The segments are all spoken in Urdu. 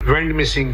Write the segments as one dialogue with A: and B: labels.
A: went missing.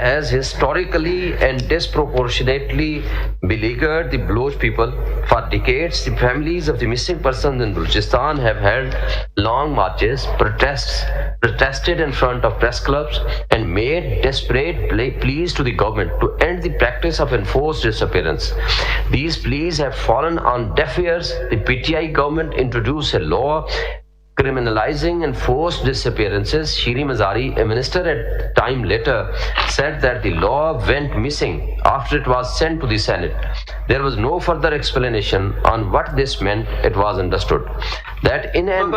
B: has historically and disproportionately beleaguered the Baloch people. For decades, the families of the missing persons in Balochistan have held long marches, protested in front of press clubs, and made desperate pleas to the government to end the practice of enforced disappearance. These pleas have fallen on deaf ears. The PTI government introduced a law criminalizing enforced disappearances. Shiri Mazari, a minister at time later, said that the law went missing after it was sent to the Senate. There was no further explanation on what this meant. It was understood that in an...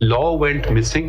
C: Law went missing,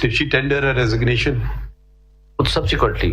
C: Did she tender her resignation?
B: Subsequently,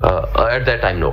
B: At that time, no.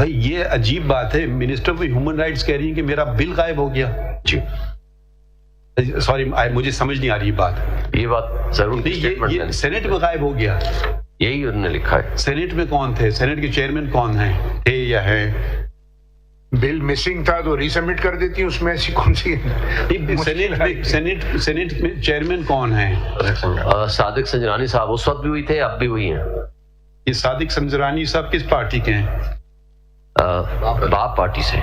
C: بھائی یہ عجیب بات ہے, منسٹر آف ہیومن رائٹس کہہ رہی ہیں کہ میرا بل غائب ہو گیا.
B: جی
C: سوری مجھے سمجھ نہیں آ رہی
B: یہ بات ضرور
C: یہ سینٹ میں غائب ہو گیا.
B: یہی انہوں نے لکھا ہے.
C: سینٹ میں کون تھے, سینٹ کے چیئرمین کون ہیں, تھے یا ہیں؟
A: بل مسنگ تھا تو ری سبمٹ کر دیتی, اس میں ایسی کون سی
C: سینٹ میں چیئرمین کون ہیں؟
B: صادق سنجرانی صاحب اس وقت بھی ہوئی تھے, اب بھی ہوئی ہیں.
C: یہ صادق سنجرانی صاحب کس پارٹی کے ہیں؟
B: باپ پارٹی سے,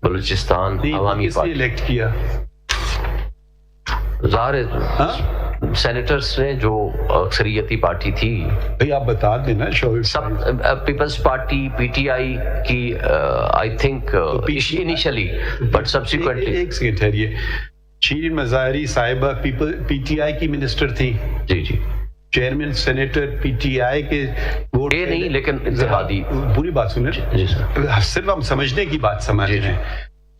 B: بلوچستان عوامی
C: پارٹی. الیکٹ کیا
B: ظاہر ہے سینیٹرز نے جو اکثریتی پارٹی تھی.
C: بھائی آپ بتا دینا شعیب
B: سب Peoples Party P T I کی I think initially but subsequently.
C: ایک سیکنڈ ٹھہریے, شیرین مظاہری صاحبہ پی ٹی آئی کی منسٹر تھی.
B: جی جی,
C: chairman senator P T I کے ووٹ
B: یہ نہیں لیکن اتحادی.
C: پوری بات سنیں
B: جی سر,
C: صرف ہم سمجھنے کی بات سمجھ رہے ہیں.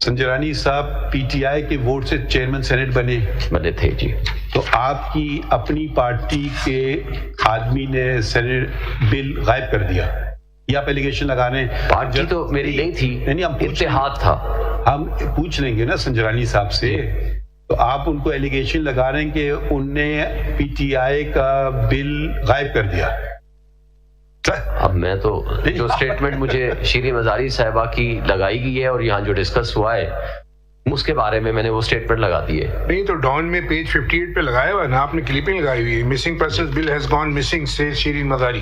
C: سنجرانی صاحب پی ٹی آئی کے ووٹ سے چیئرمین سینٹ بنے
B: تھے. جی,
C: تو آپ کی اپنی پارٹی کے آدمی نے سینٹ بل غائب کر دیا, یہ آپ ایلیگیشن لگا رہے ہیں.
B: پارٹی تو میری نہیں تھی, اتحاد تھا.
C: ہم پوچھ لیں گے نا سنجرانی صاحب سے, تو آپ ان کو ایلیگیشن لگا رہے ہیں کہ ان نے پی ٹی آئی کا بل غائب کر دیا.
B: اب میں تو جو اسٹیٹمنٹ مجھے شیرین مظاہری صاحبہ کی لگائی گئی ہے اور یہاں جو ڈسکس ہوا ہے اس کے بارے میں نے وہ اسٹیٹمنٹ لگا دی ہے.
A: نہیں تو ڈان میں پیج 58 پہ لگایا ہوا نا آپ نے, کلپنگ لگائی ہوئی ہے, missing persons bill has gone missing سے شیرین مظاہری.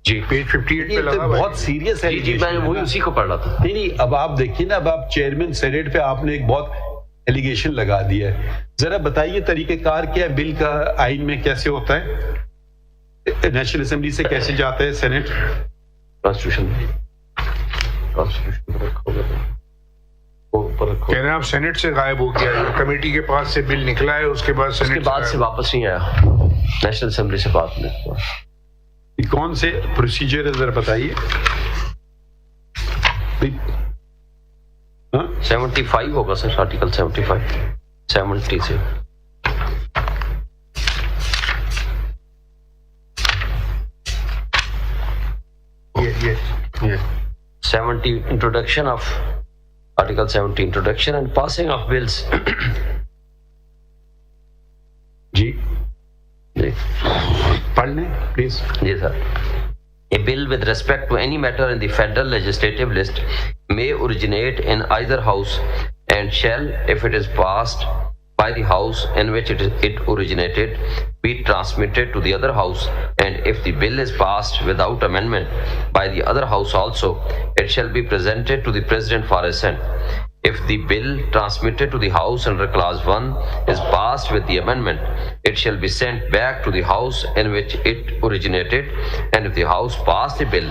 B: جی
A: پیج 58 پہ لگا ہوا ہے.
C: بہت سیریس ہے.
B: جی میں وہی اسی کو پڑھ رہا تھا.
C: نہیں اب آپ دیکھیے نا, اب آپ چیئرمین سینیٹ پہ آپ نے ایک بہت ایلیگیشن لگا دیا ہے. ذرا بتائیے طریقہ کار کیا ہے بل کا, آئین میں کیسے ہوتا ہے, نیشنل اسمبلی سے کیسے جاتا ہے سینیٹ؟
B: کانسٹیٹیوشن
A: کہہ رہے ہیں آپ سینٹ سے غائب ہو گیا, کمیٹی کے پاس سے بل نکلا ہے, اس کے بعد
B: اس کے بعد سے واپس نہیں آیا, نیشنل اسمبلی سے بات نہیں.
C: کون سے پروسیجر ہے ذرا بتائیے.
B: 75 ہوگا سر, آرٹیکل 70 سے.
A: یہ
B: 70 introduction of Article 70 introduction and passing of bills.
C: جی پڑھ لیں پلیز.
B: جی sir. A bill with respect to any matter in the federal legislative list may originate in either house and shall, if it is passed by the house in which it originated, be transmitted to the other house, and if the bill is passed without amendment by the other house also, it shall be presented to the president for assent. If the bill transmitted to the house under clause 1 is passed with the amendment, it shall be sent back to the house in which it originated, and if the house pass the bill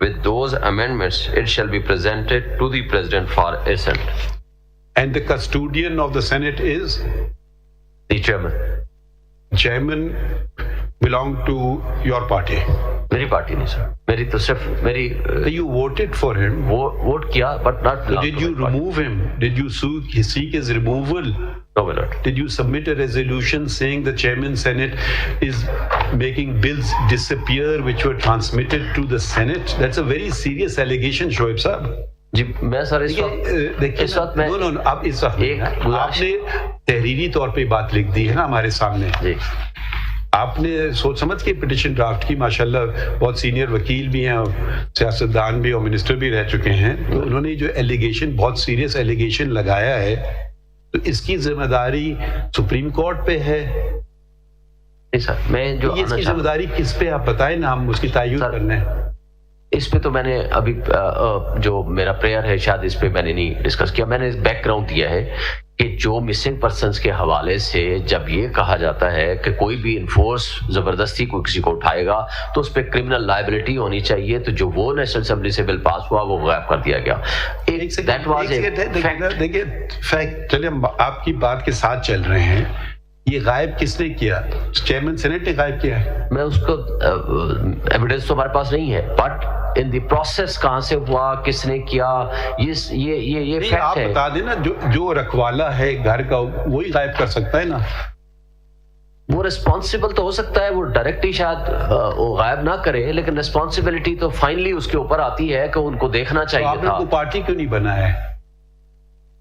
B: with those amendments, it shall be presented to the president for assent.
C: And the custodian of the Senate is?
B: The chairman.
C: Chairman belong to your party?
B: میری پارٹی نہیں سر, میری تو صرف میری.
C: You voted for him?
B: Vote کیا but not.
C: Did you remove him? Did you seek his removal?
B: No, my lord.
C: Did you submit a resolution saying the chairman Senate is making bills disappear which were transmitted to the Senate? That's a very serious allegation, Shoaib Saab.
B: جی میں سر اس وقت میں
C: آپ اس وقت آپ نے تحریری طور پہ بات لکھ دی ہے نا ہمارے سامنے.
B: جی
C: آپ نے سوچ سمجھ کے پٹیشن ڈرافٹ کی, ماشاءاللہ بہت سینئر وکیل بھی ہیں اور سیاستدان بھی اور منسٹر بھی رہ چکے ہیں, تو انہوں نے جو ایلیگیشن بہت سیریس ایلیگیشن لگایا ہے, تو اس کی ذمہ داری سپریم کورٹ پہ ہے.
B: نہیں سر, میں جو
C: اس کی ذمہ داری کس پہ آپ بتائیں نا, ہم اس کی تعین کرنا ہے.
B: اس پہ تو میں نے ابھی جو میرا پریئر ہے شاید اس پہ میں نے نہیں ڈسکس کیا. میں نے بیک گراؤنڈ دیا ہے کہ جو مسنگ پرسنس کے حوالے سے جب یہ کہا جاتا ہے کہ کوئی بھی انفورس زبردستی کوئی کسی کو اٹھائے گا تو اس پہ کرمنل لائبلٹی ہونی چاہیے, تو جو وہ نیشنل اسمبلی سے بل پاس ہوا وہ غائب کر دیا گیا.
C: دیکھیے فیکٹ, چلے ہم آپ کی بات کے ساتھ چل رہے ہیں. یہ غائب کس نے کیا؟ چیئرمین سینٹ نے غائب کیا ہے.
B: میں اس کو ایویڈنس تو ہمارے پاس نہیں ہے, بٹ ان دی پروسیس کہاں سے ہوا, کس نے کیا, یہ فیکٹ ہے.
C: آپ بتا دینا, جو رکھوالا ہے گھر کا وہی غائب کر سکتا ہے نا.
B: وہ ریسپانسبل تو ہو سکتا ہے وہ ڈائریکٹلی شاید وہ غائب نہ کرے، لیکن ریسپانسبلٹی تو فائنلی اس کے اوپر آتی ہے کہ ان کو دیکھنا
C: تو
B: چاہیے
C: آپ نے
B: تھا.
C: کو پارٹی کیوں نہیں بنا ہے؟